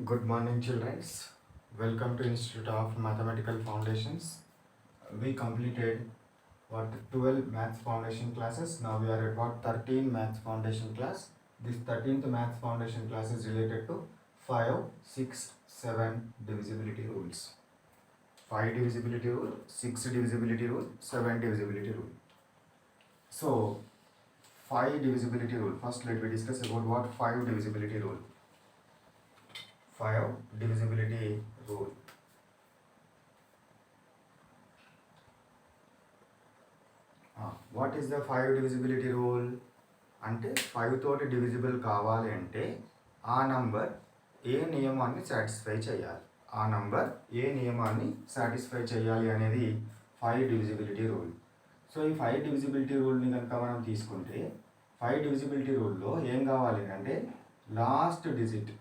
Good morning, children. Welcome to Institute of Mathematical Foundations. We completed 12 Maths Foundation classes. Now we are at 13 Maths Foundation class. This 13th Maths Foundation class is related to 5, 6, 7 divisibility rules. 5 divisibility rule, 6 divisibility rule, 7 divisibility rule. So 5 divisibility rule. First let me discuss about what 5 divisibility rule. 5 divisibility rule. What is the 5 divisibility rule? అంటే 5 తోటి divisible కావాలి అంటే ఆ number ఏ నియమాన్ని satisfy చేయాలి, ఆ number ఏ నియమాన్ని satisfy చేయాలి అనేది 5 divisibility rule. సో ఈ 5 divisibility రూల్ని కనుక మనం తీసుకుంటే 5 divisibility రూల్లో ఏం కావాలి అంటే last digit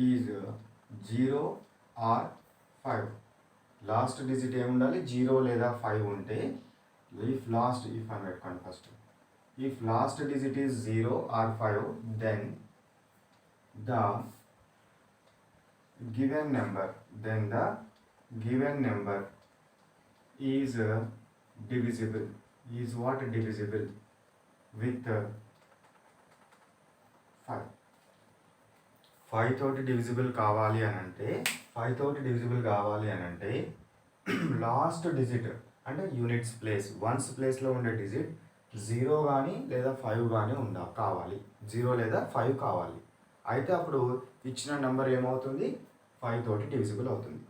is 0 or 5. Last digit ఏమి ఉండాలి, 0 లేదా 5 ఉంటే ఇఫ్ అని పెట్టుకోండి first. If last digit is 0 or 5 then the given number is divisible with 5. 5 తోటి డివిజిబుల్ కావాలి అని అంటే లాస్ట్ డిజిట్ అంటే యూనిట్స్ ప్లేస్, వన్స్ ప్లేస్లో ఉండే డిజిట్ 0 కానీ లేదా 5 కానీ కావాలి, 0 లేదా 5 కావాలి. అయితే అప్పుడు ఇచ్చిన నెంబర్ ఏమవుతుంది, 5 తోటి డివిజిబుల్ అవుతుంది.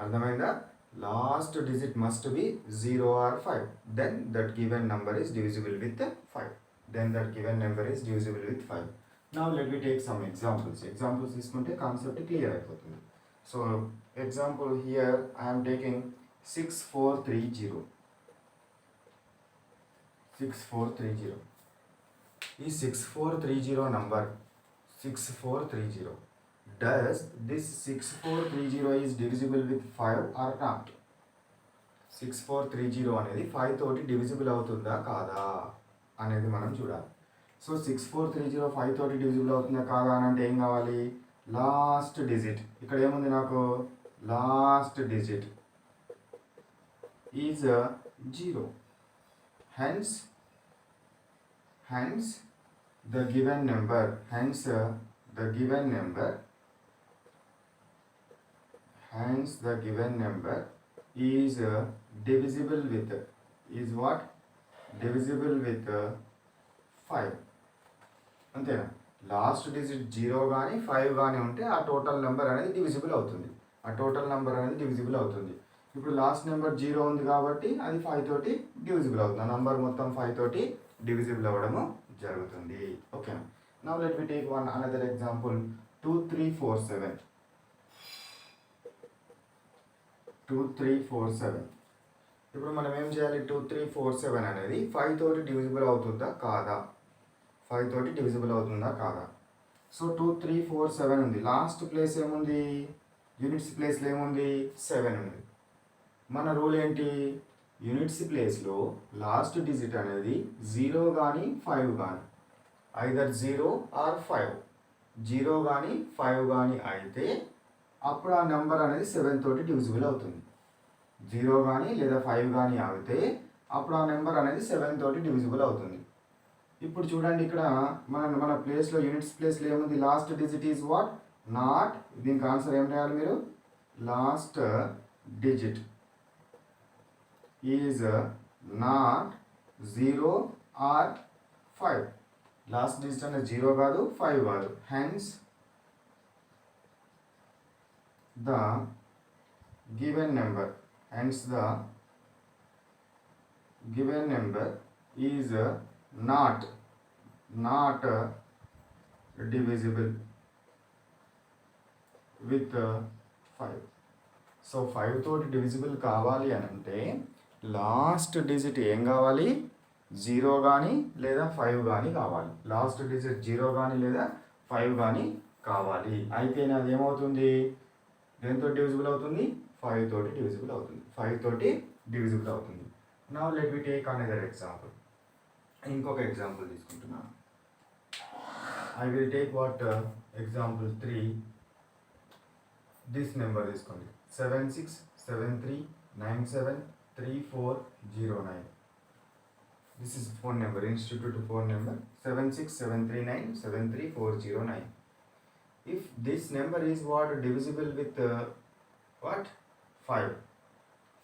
అర్థమైందా? Last digit must be 0 or 5, then that given number is divisible with 5. Now let me take some examples. Examples తీసుకుంటే కాన్సెప్ట్ క్లియర్ అయిపోతుంది. So example here I am taking 6430. ఈ 6430 number 6430, does this 6430 is divisible with 5 or not? 6430 అనేది 5 తోటి divisible అవుతుందా కాదా అనేది మనం చూడాలి. సో 6430 5 తోటి డివిజిబుల్ అవుతుందా కాదా అని అంటే ఏం కావాలి, లాస్ట్ డిజిట్. ఇక్కడ ఏముంది నాకు, last digit is 0. Hence the given number is divisible with 5. అంతేనా? లాస్ట్ డిజిట్ 0 కానీ 5 కానీ ఉంటే ఆ టోటల్ నెంబర్ అనేది డివిజిబుల్ అవుతుంది. ఇప్పుడు లాస్ట్ నెంబర్ 0 ఉంది కాబట్టి అది 5 తోటి డివిజిబుల్ అవుతుంది. ఆ నంబర్ మొత్తం 5 తోటి డివిజిబుల్ అవ్వడము జరుగుతుంది. ఓకేనా? Now let me take another example 2347. ఇప్పుడు మనం ఏం చేయాలి, 2347 అనేది 5 తోటి డివిజిబుల్ అవుతుందా కాదా, సో 2347 ఉంది. లాస్ట్ ప్లేస్ ఏముంది, యూనిట్స్ ప్లేస్లో ఏముంది, 7 ఉంది. మన రూల్ ఏంటి, యూనిట్స్ ప్లేస్లో లాస్ట్ డిజిట్ అనేది 0 కానీ 5 కానీ, ఐదర్ 0 ఆర్ 5, 0 కానీ 5 కానీ అయితే అప్పుడు ఆ నెంబర్ అనేది 7 తోటి డివిజిబుల్ అవుతుంది. 0 కానీ లేదా 5 కానీ అయితే అప్పుడు ఆ నెంబర్ అనేది 7 తోటి డివిజిబుల్ అవుతుంది. ఇప్పుడు చూడండి, ఇక్కడ మన ప్లేస్లో యూనిట్స్ ప్లేస్లో ఏముంది, last digit is what, not. దీనికి ఆన్సర్ ఏం రాయాలి మీరు, last digit is not 0 or 5. Last digit అనేది 0 కాదు 5 కాదు. Hence the given number is not divisible with 5. So 5 తోటి డివిజిబుల్ కావాలి అని అంటే లాస్ట్ డిజిట్ ఏం కావాలి, 0 కానీ లేదా 5 కానీ కావాలి. లాస్ట్ డిజిట్ 0 కానీ లేదా 5 కానీ కావాలి. అయితే అది ఏమవుతుంది, దేంతో డివిజిబుల్ అవుతుంది, 5 తోటి డివిజిబుల్ అవుతుంది. Now let me take another example. ఇంకొక ఎగ్జాంపుల్ తీసుకుంటున్నాను. I will take what example 3. This number is called 7673973409. This is phone number, institute phone number 7673973409. If this number is what divisible with what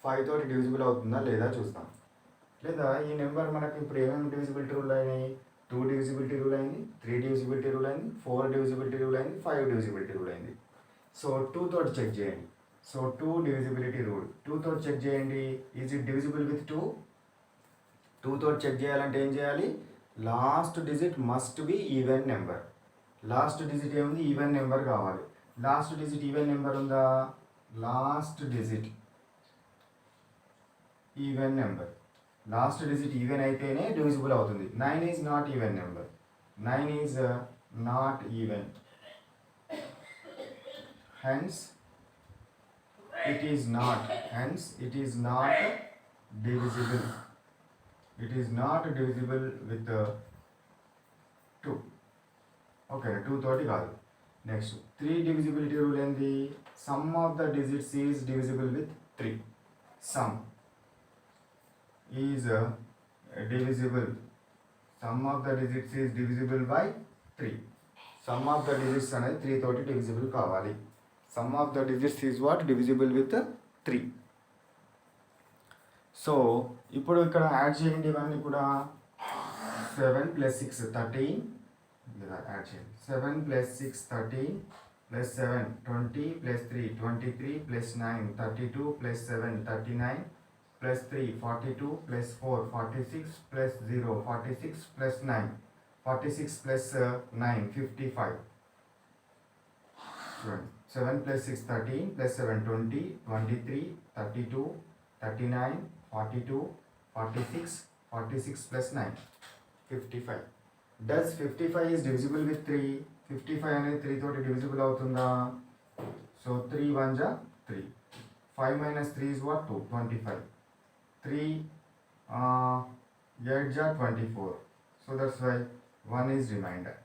5 తోటి divisible అవుతుందా లేదా చూస్తాం. లేదా ఈ number మనకి ఇప్పుడు ఏమేమి డివిజిబిలిటీ రూల్ అయినాయి? 2 డివిజిబిలిటీ రూల్ అయింది, 3 డివిజిబిలిటీ రూల్ అయింది, 4 డివిజిబిలిటీ రూల్ అయింది, 5 డివిజిబిలిటీ రూల్ అయింది. సో 2 తోటి చెక్ చేయండి. సో 2 డివిజిబిలిటీ రూల్ 2 తోటి చెక్ చేయండి. Is it divisible with 2? 2 తోటి చెక్ చేయాలంటే ఏం చేయాలి? Last digit must be even number. Last digit ఏముంది? ఈవెన్ నెంబర్ కావాలి. లాస్ట్ డిజిట్ ఈవెన్ నెంబర్ ఉందా? Last digit even number. Last digit even అయితేనే డివిజిబుల్ అవుతుంది. 9 is not even number. 9 is not even. Hence it is not divisible. It is not divisible with 2. Okay, 2 తోటి కాదు. Next 3 divisibility rule ఏంది? Some of the digits is divisible with 3. Some is divisible. Sum of the digits is divisible by 3. Sum of the digits అనేది 3 తోటి divisible కావాలి. Sum of the digits is what? Divisible with 3. So ఇప్పుడు ఇక్కడ add చేయండి ఇవన్నీ కూడా. 7 + 6 13. లేదా add చేయండి. 7 + 6 13 + 7 20 + 3 23 + 9 32 + 7 39 + 3 42 + 4 46 + 0 46 + 9 46 + 9 55. 7 + 6 13 + 7 20 23 32 39 42 46 46 + 9 55. Does 55 is divisible with 3? 55 అనేది 3 తోటి divisible అవుతుందా? సో 3 1 जा 3. 5 - 3 is what? 2. 25. 3 8 ja 24. So that's why 1 is remainder.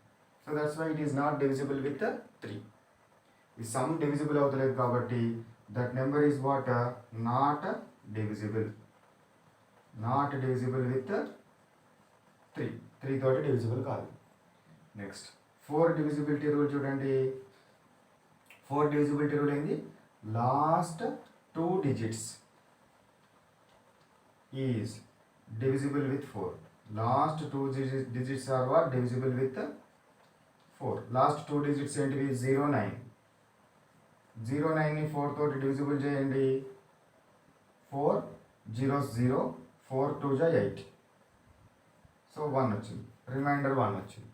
So that's why it is not divisible with 3. The sum divisible avutaledu kabatti that number is what? Not divisible. Not divisible with 3. 3 తోటి divisible కాదు. Next 4 divisibility rule చూడండి. 4 divisibility rule ఏంది? Last 2 digits is divisible with 4. Last 2 digits are what? Divisible with 4. Last 2 digits ఏంటివి? 0 9. 0 9 ని 4 తోటి divisible చేయండి. 4 0 0 4 2 ja 8. So 1 వచ్చింది. Reminder 1 వచ్చింది.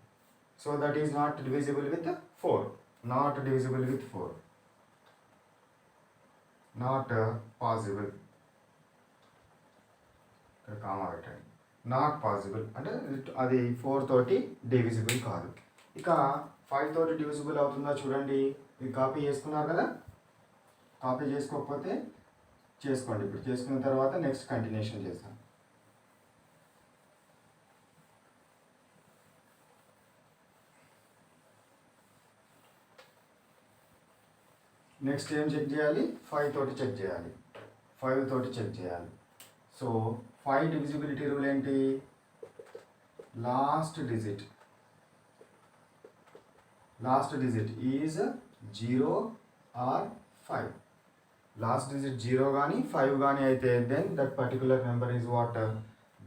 So that is not divisible with 4. Not divisible with 4. Not possible. Comma పెట్టండి. Not possible అంటే అది 4 తోటి డివిజిబుల్ కాదు. ఇక 5 తోటి డివిజిబుల్ అవుతుందా చూడండి. ఇది కాపీ చేసుకున్నారు కదా. కాపీ చేసుకోకపోతే చేసుకోండి. ఇప్పుడు చేసుకున్న తర్వాత నెక్స్ట్ కంటిన్యూషన్ చేస్తాం. నెక్స్ట్ ఏం చెక్ చేయాలి? 5 తోటి చెక్ చేయాలి. 5 తోటి చెక్ చేయాలి. సో 5 divisibility rule ఏంటి? Last digit is 0 or 5. Last digit 0 కానీ 5 కానీ అయితే then that particular number is what?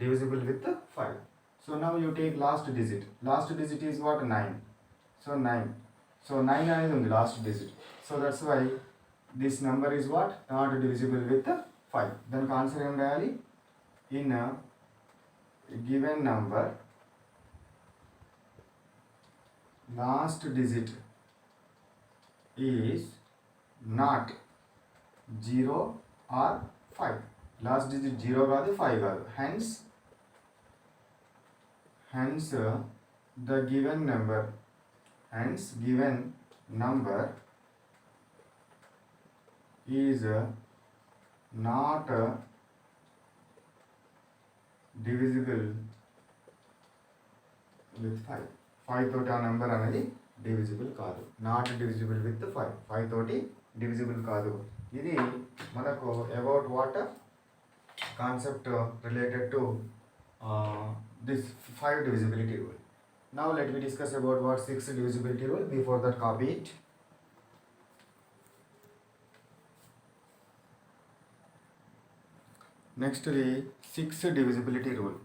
divisible with 5. So now you take last digit. Last digit is what? 9. So 9. So 9 అనేది ఉంది last digit. So that's why this number is what? Not divisible with 5. దానికి answer ఏం రాయాలి? In a given number, last digit is not 0 or 5. Last digit 0 కాదు 5 కాదు. Hence the given number is not divisible with 5. 5 తోటి ఆ number అనేది divisible కాదు, not divisible with 5, 5 తోటి డివిజిబుల్ కాదు. ఇది మనకు about what concept related to this 5 divisibility rule. Now let me discuss about what 6 divisibility rule. Before that, copy it. Next, the 6 divisibility rule.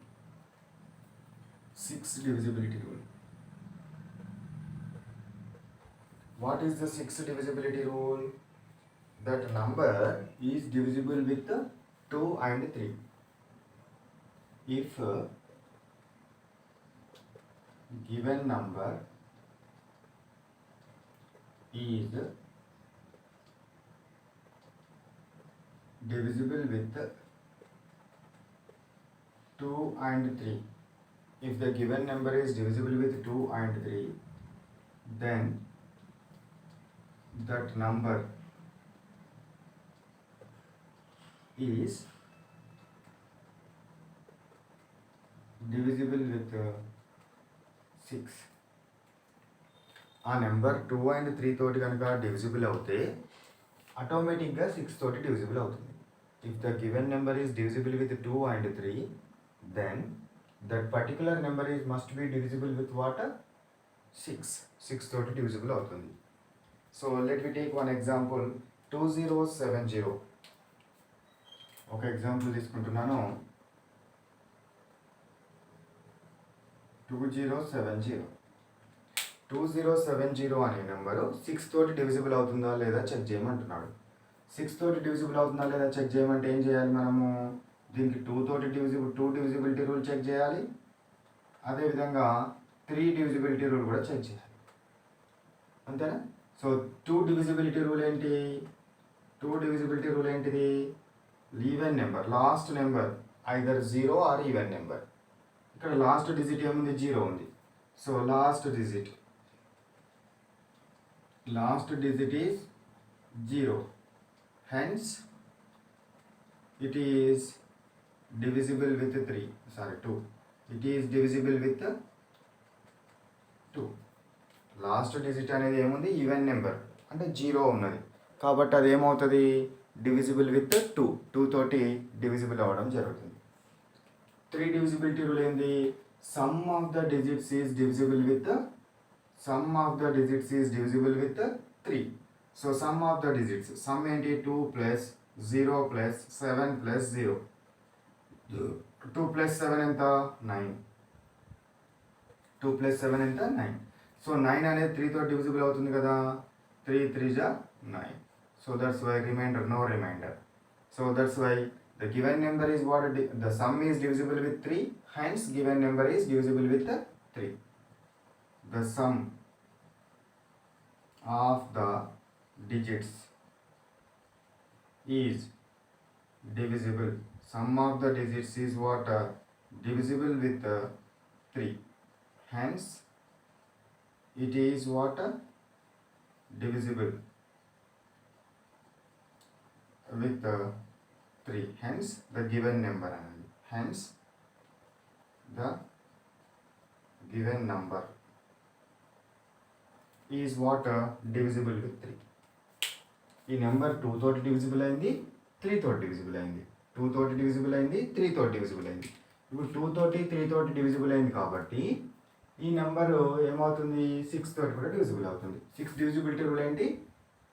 6 divisibility rule. What is the 6 divisibility rule? That number is divisible with 2 and 3. If given number is divisible with 2 and 3, if the given number is divisible with 2 and 3, then that number is divisible with 6. ఆ number 2 and 3 తోటి కనుక divisible అవుతే ఆటోమేటిక్గా 6 తోటి divisible అవుతుంది. If the given number is divisible with 2 and 3, then that particular number is must be divisible with what? 6. 6 తోటి divisible అవుతుంది. So let we take one example, 2070. ఒక ఎగ్జాంపుల్ తీసుకుంటున్నాను. 2070 అనే నెంబరు 6 తోటి డివిజిబుల్ అవుతుందా లేదా చెక్ చేయమంటున్నాడు. 6 తోటి డివిజిబుల్ అవుతుందా లేదా చెక్ చేయమంటే ఏం చేయాలి మనము? దీనికి 2 తోటి టూ డివిజిబిలిటీ రూల్ చెక్ చేయాలి. అదేవిధంగా 3 డివిజిబిలిటీ రూల్ కూడా చెక్ చేయాలి. అంతేనా? సో 2 డివిజిబిలిటీ రూల్ ఏంటి? 2 డివిజిబిలిటీ రూల్ ఏంటిది? Even number, last number either 0 or even number. ఇక్కడ లాస్ట్ డిజిట్ ఏముంది? 0 ఉంది. So last digit is 0, hence it is divisible with 2. It is divisible with 2. Last digit అనేది ఏముంది? Even number అంటే 0 ఉన్నది కాబట్టి అది ఏమవుతుంది? Divisible with 2. 2 తోటి డివిజిబుల్ అవ్వడం జరుగుతుంది. 3 divisibility rule ఏంది? Some of the digits is divisible with 3. So some of the digits, some ఏంటి? 2 ప్లస్ 0 ప్లస్ 7 ప్లస్ 0. 2 ప్లస్ 7 ఎంత? 9. 2 ప్లస్ 7 ఎంత? 9. సో 9 అనేది 3 తోటి డివిజిబుల్ అవుతుంది కదా. 3 3 జా 9. So that's why remainder, no remainder. So that's why the given number is what? The sum is divisible with 3, hence given number is divisible with 3. The sum of the digits is divisible. Sum of the digits is what? Divisible with 3. Hence it is what? Divisible with 3. Hence the given number. Hence the given number is what? Divisible with 3. ఈ number 2 తోటి divisible అయింది, 3 తోటి divisible అయింది. 2 తోటి divisible అయింది, 3 తోటి divisible అయింది. ఇప్పుడు 2 తోటి 3 తోటి డివిజిబుల్ అయింది కాబట్టి ఈ నెంబరు ఏమవుతుంది? 6 తోటి కూడా డివిజిబుల్ అవుతుంది. 6 డివిజిబిలిటీ రూల్ ఏంటి?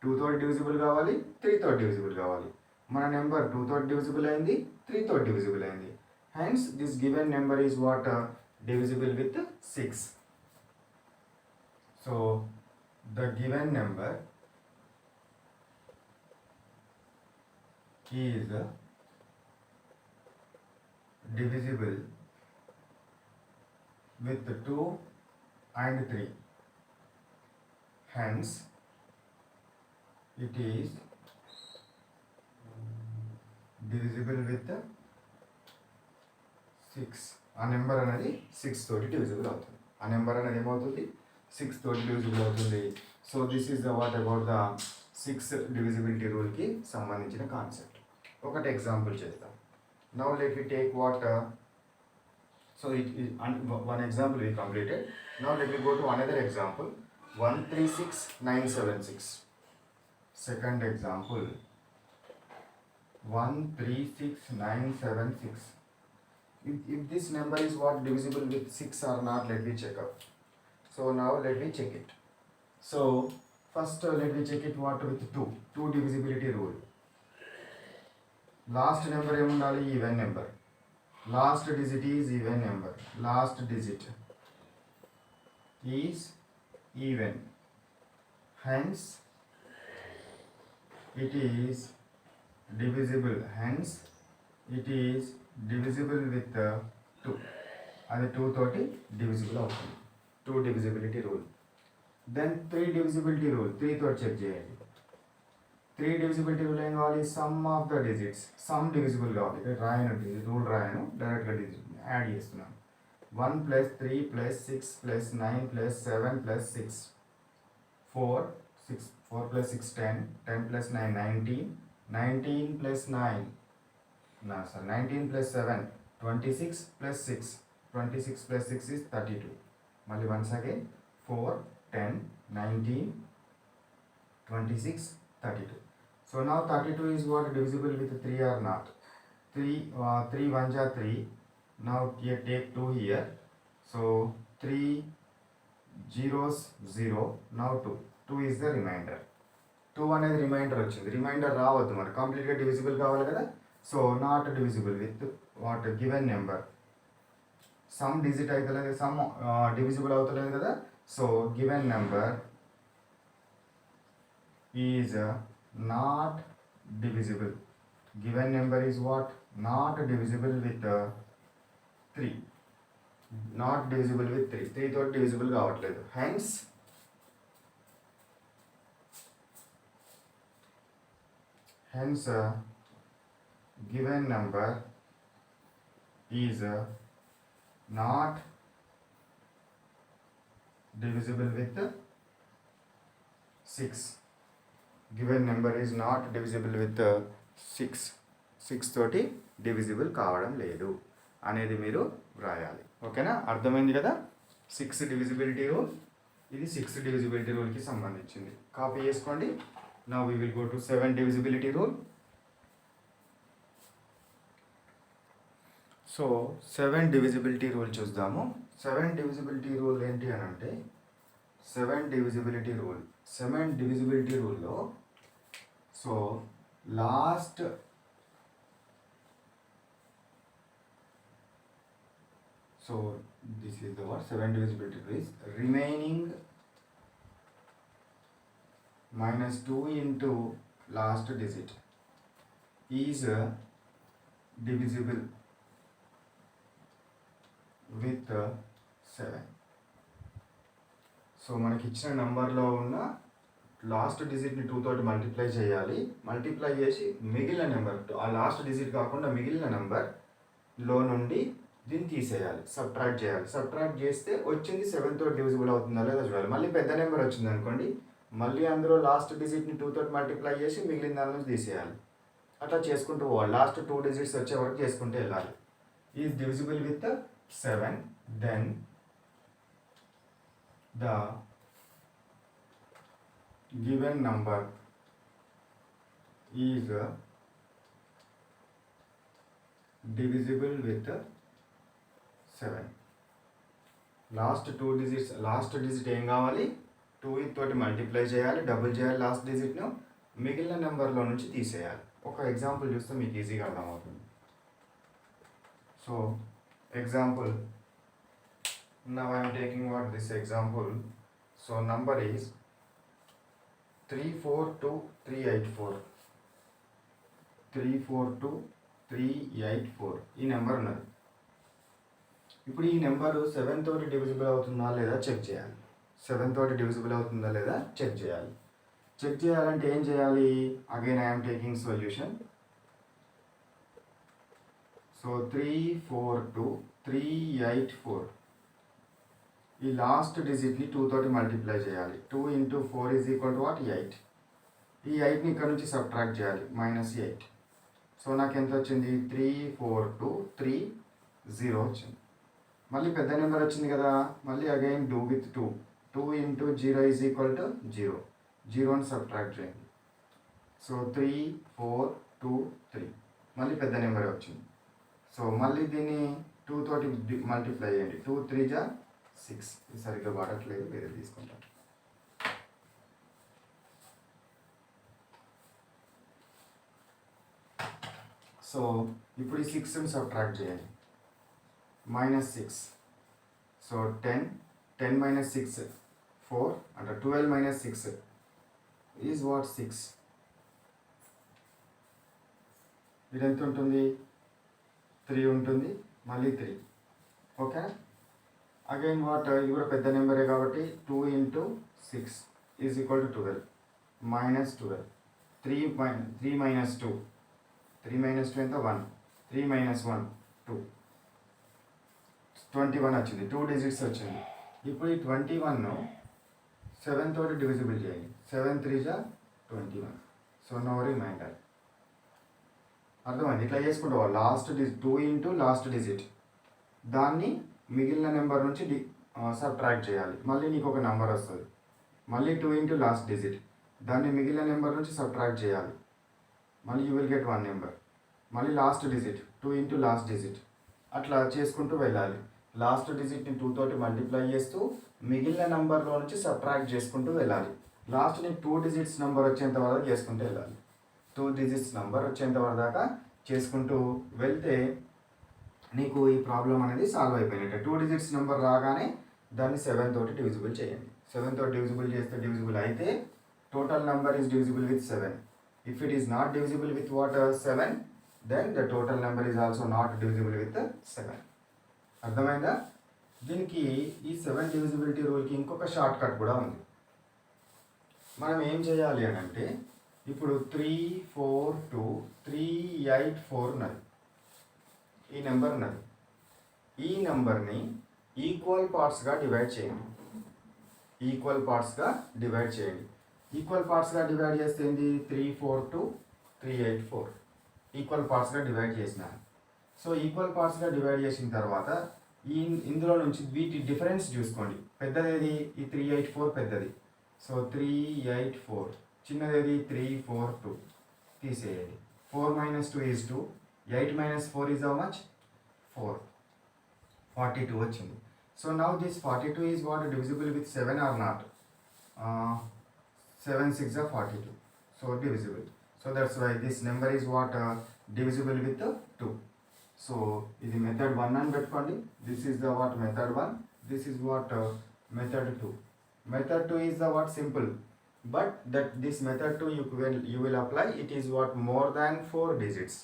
2 తోటి డివిజిబుల్ కావాలి, 3 తోటి డివిజిబుల్ కావాలి. మన నెంబర్ 2 తోటి డివిజిబుల్ అయింది, 3 తోటి డివిజిబుల్ అయింది. Hence this given number is what? Divisible with 6. So the given number is divisible with 2 and 3. Hence, it is divisible with 6. ఆ నెంబర్ అనేది 6 తోటి డివిజిబుల్ అవుతుంది. ఆ నెంబర్ అనేది ఏమవుతుంది? 6 తోటి డివిజిబుల్ అవుతుంది. So this is the what about the 6 divisibility రూల్కి సంబంధించిన కాన్సెప్ట్. ఒకటి ఎగ్జాంపుల్ చేద్దాం. Now let me take what So one example we completed. Now let me go to another example. 136976. Second example. 136976. If this number is what divisible with 6 or not, let me check up. So now let me check it. So first let me check it what with 2. 2 divisibility rule. Last number ఏముండాలి even number. Last digit is even number. Last digit is even. Hence it is divisible. Hence it is divisible with 2. అది 2 తోటి divisible అవుతుంది. 2 divisibility rule. Then 3 divisibility rule. 3 తోటి check చేయండి. 3 divisibility rule ఏం కావాలి? Some of the digits. Some divisible కావాలి. ఇక్కడ రాయను rule రాయను, డైరెక్ట్గా డిజిట్ యాడ్ చేస్తున్నాను. 1 + 3 + 6 + 9 + 7 + 6 4 + 6 10 10 + 9 19 19 + 9 19 + 7 26 + 6 26 + 6 is 32. మళ్ళీ once again 4 10 19 26 32. So now 32 is what divisible with 3 or not? 3 1s are 3. Now here take 2 here. So 3 zeros 0. Now 2. 2 is the remainder. 2 అనేది reminder వచ్చింది. Reminder రావద్దు మరి, కంప్లీట్గా డివిజిబుల్ కావాలి కదా. So not divisible with what given number. Sum digit అవుతలేదు, sum divisible అవుతలేదు కదా. So given number is not divisible. Given number is what? Not divisible with 3. Not divisible with 3. 3 తోటి divisible కావట్లేదు. Hence given number is not divisible with 6. Given number is not divisible with 6. 6 తోటి divisible కావడం లేదు అనేది మీరు వ్రాయాలి. ఓకేనా, అర్థమైంది కదా. 6 డివిజిబిలిటీ రూల్, ఇది 6 డివిజిబిలిటీ రూల్కి సంబంధించింది. కాపీ చేసుకోండి. Now we will go to 7 divisibility rule. So 7 divisibility rule చూద్దాము. 7 డివిజిబిలిటీ రూల్ ఏంటి అని అంటే, 7 డివిజిబిలిటీ రూల్లో so last so this is the what 7 divisibility rule is remaining -2 into last digit is divisible with 7. So మనకి ఇచ్చిన నెంబర్లో ఉన్న last డిజిట్ని 2 తోటి మల్టిప్లై చేయాలి. మల్టిప్లై చేసి మిగిలిన నెంబర్, ఆ లాస్ట్ డిజిట్ కాకుండా మిగిలిన నెంబర్లో నుండి దీన్ని తీసేయాలి, సబ్ట్రాక్ట్ చేయాలి. సబ్ట్రాక్ట్ చేస్తే వచ్చింది 7 తోటి డివిజిబుల్ అవుతుందా లేదా చూడాలి. మళ్ళీ పెద్ద నెంబర్ వచ్చింది అనుకోండి, మళ్ళీ అందులో లాస్ట్ డిజిట్ని 2 తోటి మల్టిప్లై చేసి మిగిలిన దాని నుంచి తీసేయాలి. అట్లా చేసుకుంటూ పోవాలి. లాస్ట్ 2 డిజిట్స్ వచ్చే వరకు చేసుకుంటూ వెళ్ళాలి. Is divisible with 7, then the given number is divisible with 7. Last 2 digits, last digit ఏం కావాలి? 2 తోటి మల్టిప్లై చేయాలి, డబుల్ చేయాలి లాస్ట్ డిజిట్ను, మిగిలిన నెంబర్లో నుంచి తీసేయాలి. ఒక ఎగ్జాంపుల్ చూస్తే మీకు ఈజీగా అర్థమవుతుంది. So example, now I am taking what this example. So number is 342,384. 342,384 ఈ నెంబర్ ఉన్నది. ఇప్పుడు ఈ నెంబరు 7 తోటి డివిజిబుల్ అవుతుందా లేదా చెక్ చేయాలి. 7 తోటి డివిజిబుల్ అవుతుందా లేదా చెక్ చేయాలి. చెక్ చేయాలంటే ఏం చేయాలి? Again I'm taking solution. So 342,384 ఈ లాస్ట్ డిజిట్ని 2 తోటి మల్టిప్లై చేయాలి. 2 × 4 = what? 8. ఈ 8ని ఇక్కడ నుంచి సబ్ట్రాక్ట్ చేయాలి, -8. సో నాకు ఎంత వచ్చింది? 34230 వచ్చింది. మళ్ళీ పెద్ద నెంబర్ వచ్చింది కదా, మళ్ళీ again do with 2. 2 into 0 is equal to 0. 0ని సబ్ట్రాక్ట్ చేయండి. సో 3, 4, 2, 3 మళ్ళీ పెద్ద నెంబర్ వచ్చింది. సో మళ్ళీ దీన్ని 2 తోటి మల్టిప్లై చేయండి. 2 3 జా 6. ఇది సరిగ్గా వాడట్లేదు, వేరే తీసుకుంటాం. సో ఇప్పుడు ఈ 6ని సబ్ట్రాక్ట్ చేయండి. -6. సో 10 minus 6 4 అంటే 12 minus 6 ఈజ్ వాట్ 6. ఇది ఎంత ఉంటుంది? 3 ఉంటుంది, మళ్ళీ 3. ఓకే, అగైన్ వాట్, ఇది కూడా పెద్ద నెంబరే కాబట్టి 2 into 6 is equal to 12. -12. 3 minus 2. 3 minus 2 ఎంత? 1. 3 minus 1 2. 21 వచ్చింది. 2 డిజిట్స్ వచ్చింది. ఇప్పుడు ఈ 21ను 7 తోటి డివిజిబుల్ చేయండి. 7 3 జా 21. So no remainder. అర్థమైంది? ఇట్లా చేసుకుంటావా? లాస్ట్ 2 ఇంటూ లాస్ట్ డిజిట్, దాన్ని మిగిలిన నెంబర్ నుంచి సబ్ట్రాక్ట్ చేయాలి. మళ్ళీ నీకు ఒక నెంబర్ వస్తుంది. మళ్ళీ 2 ఇంటూ లాస్ట్ డిజిట్, దాన్ని మిగిలిన నెంబర్ నుంచి సబ్ట్రాక్ట్ చేయాలి. మళ్ళీ యూ విల్ గెట్ 1 నెంబర్. మళ్ళీ last digit 2 into last digit, అట్లా చేసుకుంటూ వెళ్ళాలి. లాస్ట్ డిజిట్ని 2 తోటి మల్టిప్లై చేస్తూ మిగిలిన నెంబర్లో నుంచి సబ్ట్రాక్ట్ చేసుకుంటూ వెళ్ళాలి. లాస్ట్ నీకు 2 డిజిట్స్ నెంబర్ వచ్చేంత వరకు చేసుకుంటూ వెళ్ళాలి. 2 డిజిట్స్ నెంబర్ వచ్చేంత వరకు దాకా చేసుకుంటూ వెళ్తే నీకు ఈ ప్రాబ్లం అనేది సాల్వ్ అయిపోయినట్టే. 2 డిజిట్స్ నెంబర్ రాగానే దాన్ని 7 తోటి డివిజిబుల్ చేయండి. 7 తోటి డివిజిబుల్ చేస్తే డివిజిబుల్ అయితే total number is divisible with 7. If it is not divisible with what 7, then the total number is also not divisible with 7. అర్థమైందా? దీనికి ఈ 7 డివిజిబిలిటీ రూల్కి ఇంకొక షార్ట్ కట్ కూడా ఉంది. మనం ఏం చేయాలి అని అంటే, ఇప్పుడు 3 4 2 3 8 4 ఉన్నది. ఈ నెంబర్ ఉన్నది. ఈ నెంబర్ని ఈక్వల్ పార్ట్స్గా డివైడ్ చేయండి. ఈక్వల్ పార్ట్స్గా డివైడ్ చేయండి. ఈక్వల్ పార్ట్స్గా డివైడ్ చేస్తే ఏంటి? 3 4 2 3 8 4 ఈక్వల్ పార్ట్స్గా డివైడ్ చేసినాను. సో ఈక్వల్ పార్ట్స్గా డివైడ్ చేసిన తర్వాత ఇందులో నుంచి వీటి డిఫరెన్స్ చూసుకోండి. పెద్దదేది? ఈ 3 8 4 పెద్దది. సో 3 8 4. చిన్నదేది? 3 4 2. తీసేయండి. 4 minus 2 is 2. 8 minus 4 is how much? 4. 42 వచ్చింది. So now this 42 is what, divisible with 7 or not? 7 6 are 42. So divisible. So that's why this number is what, divisible with 2. So ఇది మెథడ్ 1 అని పెట్టుకోండి. This is the what method 1. This is what method 2. Method 2 is the what simple, but that this method 2 you will apply it is what more than 4 digits.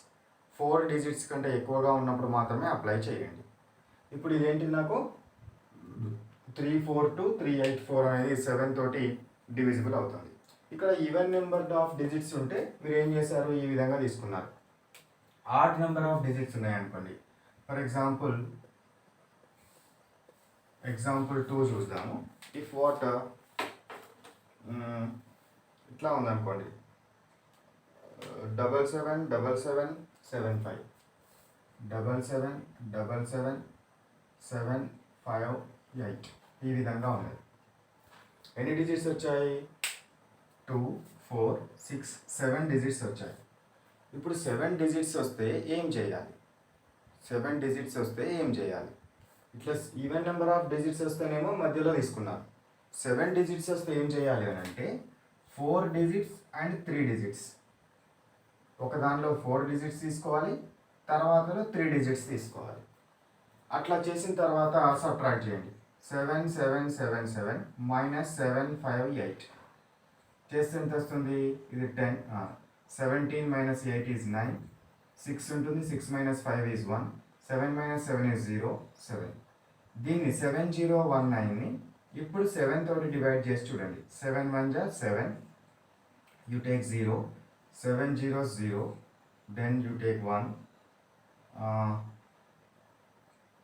4 digits కంటే ఎక్కువగా ఉన్నప్పుడు మాత్రమే apply చేయండి. ఇప్పుడు ఇదేంటి? నాకు 3 4 2 3 8 4 అనేది 7 తోటి డివిజిబుల్ అవుతుంది. ఇక్కడ ఈవెన్ నెంబర్ ఆఫ్ డిజిట్స్ ఉంటే మీరు ఏం చేశారు? ఈ విధంగా తీసుకున్నారు. ఆడ్ నెంబర్ ఆఫ్ డిజిట్స్ ఉన్నాయనుకోండి. ఫర్ ఎగ్జాంపుల్ 2 చూద్దాము. ఇఫ్ వాట్ ఇట్లా ఉందనుకోండి, 7 7 7 7 7 5 7 7 7 7 7 5 8 ఈ విధంగా ఉన్నది. ఎన్ని డిజిట్స్ వచ్చాయి? 2 4 6 7 డిజిట్స్ వచ్చాయి. ఇప్పుడు 7 డిజిట్స్ వస్తే ఏం చేయాలి? 7 డిజిట్స్ వస్తే ఏం చేయాలి? ఇట్లా ఈవెన్ నెంబర్ ఆఫ్ డిజిట్స్ వస్తేనేమో మధ్యలో తీసుకున్నాను. 7 డిజిట్స్ వస్తే ఏం చేయాలి అని అంటే, 4 డిజిట్స్ అండ్ 3 డిజిట్స్. ఒక దానిలో 4 డిజిట్స్ తీసుకోవాలి, తర్వాతలో 3 డిజిట్స్ తీసుకోవాలి. అట్లా చేసిన తర్వాత సబ్ట్రాక్ట్ చేయండి. 7 7 7 7 minus 7 5 8 చేస్తే ఎంత వస్తుంది? ఇది 10. 17 minus 8 is 9. 6 ఉంటుంది. 6 minus 5 is 1. 7 minus 7 is 0. 7. దీన్ని 7019ని ఇప్పుడు 7 తోటి డివైడ్ చేసి చూడండి. 7 1 జా 7. You take 0. 7 zeros 0. Then you take 1.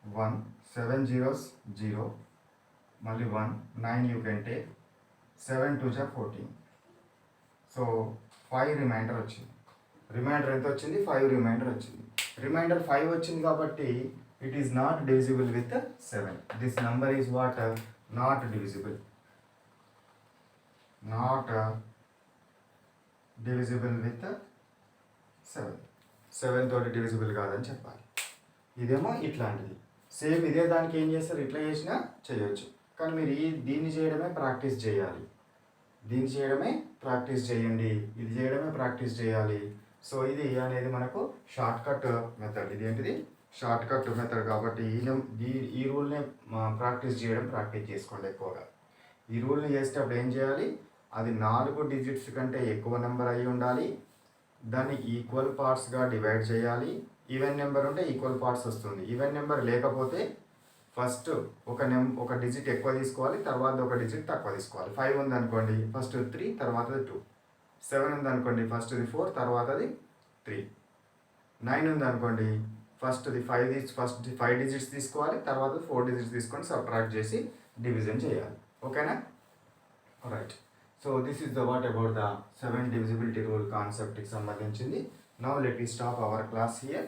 1. 7 zeros 0. మళ్ళీ 1. 9 you can take. 7 2 జా 14. సో 5 రిమైండర్ వచ్చింది. రిమైండర్ ఎంత వచ్చింది? 5 రిమైండర్ వచ్చింది. రిమైండర్ 5 వచ్చింది కాబట్టి it is not divisible with 7. This number is what? Not divisible. Not divisible with 7. 7 తోటి డివిజిబుల్ కాదని చెప్పాలి. ఇదేమో ఇట్లాంటిది. సేమ్ ఇదే దానికి ఏం చేస్తారు, ఇట్లా చేసినా చేయొచ్చు. కానీ మీరు దీన్ని చేయడమే ప్రాక్టీస్ చేయాలి. దీన్ని చేయడమే ప్రాక్టీస్ చేయండి, ఇది చేయడమే ప్రాక్టీస్ చేయాలి. సో ఇది అనేది మనకు షార్ట్ కట్ మెథడ్. ఇది ఏంటిది? Short cut method. కాబట్టి ఈ రూల్ని ప్రాక్టీస్ చేసుకోండి ఎక్కువగా. ఈ రూల్ని చేసేటప్పుడు ఏం చేయాలి, అది 4 డిజిట్స్ కంటే ఎక్కువ నెంబర్ అయి ఉండాలి, దాన్ని ఈక్వల్ పార్ట్స్గా డివైడ్ చేయాలి. ఈవెన్ నెంబర్ ఉంటే ఈక్వల్ పార్ట్స్ వస్తుంది. ఈవెన్ నెంబర్ లేకపోతే ఫస్ట్ ఒక డిజిట్ ఎక్కువ తీసుకోవాలి, తర్వాత ఒక డిజిట్ తక్కువ తీసుకోవాలి. 5 ఉందనుకోండి, ఫస్ట్ 3, తర్వాత 2. 7 ఉందనుకోండి, ఫస్ట్ 4, తర్వాత 3. 9 ఉందనుకోండి, ఫస్ట్ 5 డిజిట్స్ తీసుకోవాలి, తర్వాత 4 డిజిట్స్ తీసుకొని సబ్ట్రాక్ట్ చేసి డివిజన్ చేయాలి. ఓకేనా? Right. So this is the what about the 7 divisibility rule కాన్సెప్ట్కి సంబంధించింది. Now let me stop our class here.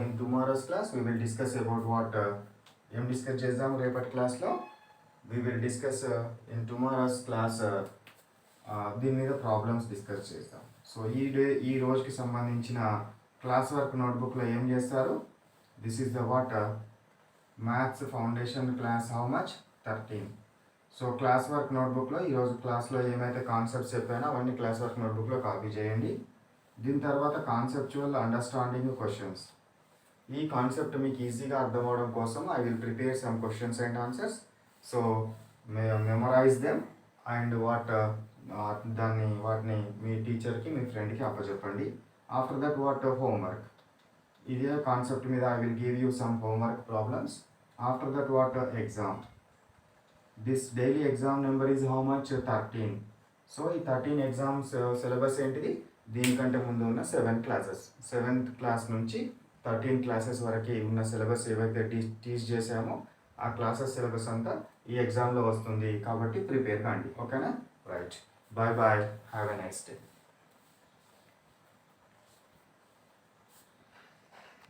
In tomorrow's class we will discuss about what ఏం డిస్కస్ చేద్దాం రేపటి క్లాస్లో. We will discuss in tomorrow's class దీని మీద problems discuss చేద్దాం. So ఈ రోజుకి సంబంధించిన క్లాస్ వర్క్ నోట్బుక్లో ఏం చేస్తారు, this is the what maths foundation class how much 13. So classwork నోట్బుక్లో ఈరోజు క్లాస్లో ఏమైతే కాన్సెప్ట్స్ చెప్పానో అవన్నీ క్లాస్ వర్క్ నోట్బుక్లో కాపీ చేయండి. దీని తర్వాత కాన్సెప్చువల్ అండర్స్టాండింగ్ క్వశ్చన్స్. ఈ కాన్సెప్ట్ మీకు ఈజీగా అర్థం అవడం కోసం I will prepare some questions and answers. So memorise them and వాటిని మీ టీచర్కి మీ ఫ్రెండ్కి అప్పచెప్పండి. After that what homework. ఇదే కాన్సెప్ట్ మీద I will give you some homework problems. After that what exam. This daily exam number is how much 13. సో ఈ 13 ఎగ్జామ్స్ సిలబస్ ఏంటిది, దీనికంటే ముందు ఉన్న 7 క్లాసెస్, 7th క్లాస్ నుంచి 13 క్లాసెస్ వరకు ఉన్న సిలబస్ ఏవైతే టీచ్ చేసామో ఆ క్లాసెస్ సిలబస్ అంతా ఈ ఎగ్జామ్లో వస్తుంది. కాబట్టి ప్రిపేర్ కాండి. ఓకేనా? Right. Bye bye. Have a nice day.